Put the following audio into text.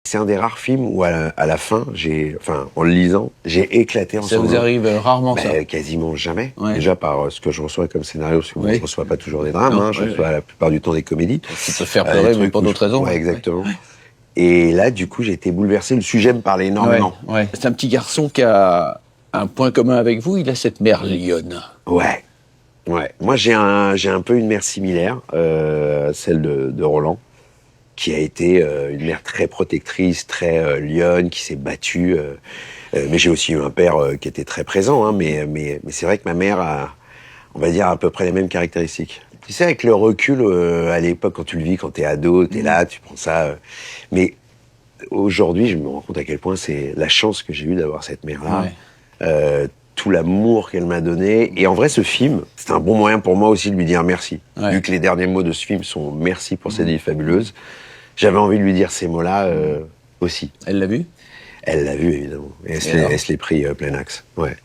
C'est un des rares films où à la fin, en le lisant, j'ai éclaté en Ça vous sanglots. arrive rarement, ça? Quasiment jamais. Ouais. Déjà par ce que je reçois comme scénario, parce que moi, Oui. je reçois pas toujours des drames, Non, je reçois la plupart du temps des comédies. Qui peut faire pleurer, Des mais trucs pour où d'autres raisons. Ouais, exactement. Et là, du coup, j'ai été bouleversé. Le sujet me parlait énormément. Ouais. C'est un petit garçon qui a un point commun avec vous, il a cette mère lionne. Ouais. Moi, j'ai un peu une mère similaire, celle de Roland, qui a été une mère très protectrice, très lionne, qui s'est battue. Mais j'ai aussi eu un père qui était très présent, hein, mais c'est vrai que ma mère a, on va dire, à peu près les mêmes caractéristiques. Tu sais, avec le recul, à l'époque, quand tu le vis, quand t'es ado, t'es là, tu prends ça. Mais aujourd'hui, je me rends compte à quel point c'est la chance que j'ai eue d'avoir cette mère-là. Ouais. Tout l'amour qu'elle m'a donné. Et en vrai, ce film, c'est un bon moyen pour moi aussi de lui dire merci. Ouais. Vu que les derniers mots de ce film sont « merci pour cette vie fabuleuse », j'avais envie de lui dire ces mots-là aussi. Elle l'a vu? Elle l'a vu, évidemment. Et elle se l'est pris plein axe. Ouais.